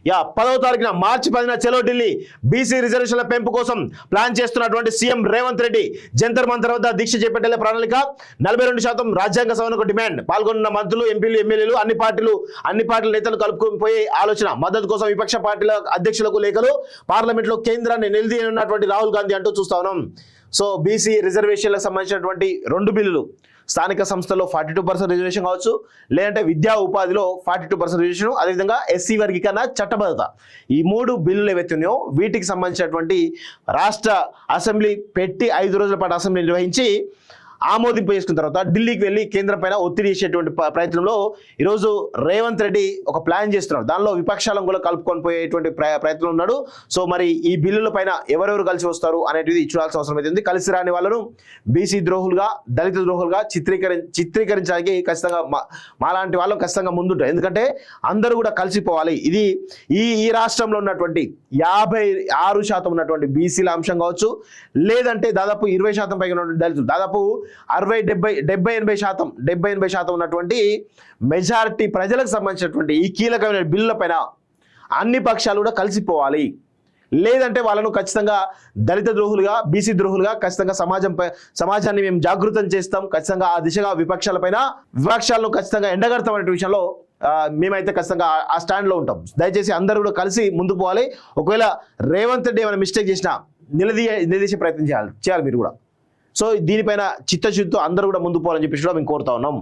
10వ తారీఖున మార్చి 10న చలో ఢిల్లీ బీసీ రిజర్వేషన్ల పెంపు కోసం ప్లాన్ చేస్తున్నటువంటి సీఎం రేవంత్ రెడ్డి జంతర్ మంతర్ వద్ద దీక్ష చేపట్టే ప్రణాళిక 42% రాజ్యాంగ సవరణకు డిమాండ్ పాల్గొన్న మంత్రులు ఎంపీలు ఎమ్మెల్యేలు అన్ని పార్టీల నేతలు కలుపుకొని పోయే ఆలోచన మద్దతు కోసం విపక్ష పార్టీల అధ్యక్షులకు లేఖలు పార్లమెంట్లో కేంద్రాన్ని నిలదీయనున్నటువంటి రాహుల్ గాంధీ అంటూ చూస్తా ఉన్నాం. సో బీసీ రిజర్వేషన్లకు సంబంధించినటువంటి 2 బిల్లులు స్థానిక సంస్థల్లో 42% రిజర్వేషన్ కావచ్చు, లేదంటే విద్యా ఉపాధిలో 42% రిజర్వేషన్, అదేవిధంగా ఎస్సీ వర్గీకరణ చట్టబద్ధత, ఈ 3 బిల్లులు ఏవైతే ఉన్నాయో వీటికి సంబంధించినటువంటి రాష్ట్ర అసెంబ్లీ పెట్టి 5 రోజుల పాటు అసెంబ్లీ నిర్వహించి ఆమోదింపు చేసుకున్న తర్వాత ఢిల్లీకి వెళ్ళి కేంద్రం పైన ఒత్తిడి చేసేటువంటి ప్రయత్నంలో ఈరోజు రేవంత్ రెడ్డి ఒక ప్లాన్ చేస్తున్నాడు. దానిలో విపక్షాలను కూడా కలుపుకొని పోయేటువంటి ప్రయత్నం ఉన్నాడు. సో మరి ఈ బిల్లుల పైన ఎవరెవరు కలిసి వస్తారు అనేటిది చూడాల్సిన అవసరం అయితే కలిసి రాని వాళ్ళను బీసీ ద్రోహులుగా దళిత ద్రోహులుగా చిత్రీకరించడానికి ఖచ్చితంగా మాలాంటి వాళ్ళం ఖచ్చితంగా ముందుంటారు. ఎందుకంటే అందరూ కూడా కలిసిపోవాలి. ఇది ఈ రాష్ట్రంలో ఉన్నటువంటి 56% ఉన్నటువంటి బీసీల అంశం కావచ్చు, లేదంటే దాదాపు 20% పైగా ఉన్నటువంటి దళితులు, దాదాపు 70-80% ఉన్నటువంటి మెజారిటీ ప్రజలకు సంబంధించినటువంటి ఈ కీలకమైన బిల్లుల పైన అన్ని పక్షాలు కూడా కలిసిపోవాలి. లేదంటే వాళ్ళను ఖచ్చితంగా దళిత ద్రోహులుగా బీసీ ద్రోహులుగా ఖచ్చితంగా సమాజాన్ని మేము జాగృతం చేస్తాం. ఖచ్చితంగా ఆ దిశగా విపక్షాలను ఖచ్చితంగా ఎండగడతాం అనే విషయంలో మేమైతే ఖచ్చితంగా ఆ స్టాండ్లో ఉంటాం. దయచేసి అందరూ కూడా కలిసి ముందుకు పోవాలి. ఒకవేళ రేవంత్ రెడ్డి ఏమైనా మిస్టేక్ చేసినా నిలదీసే ప్రయత్నం చేయాలి మీరు కూడా. సో దీనిపైన చిత్తశుద్ధితో అందరూ కూడా ముందుకు పోవాలని చెప్పేసి కూడా మేము కోరుతా ఉన్నాం.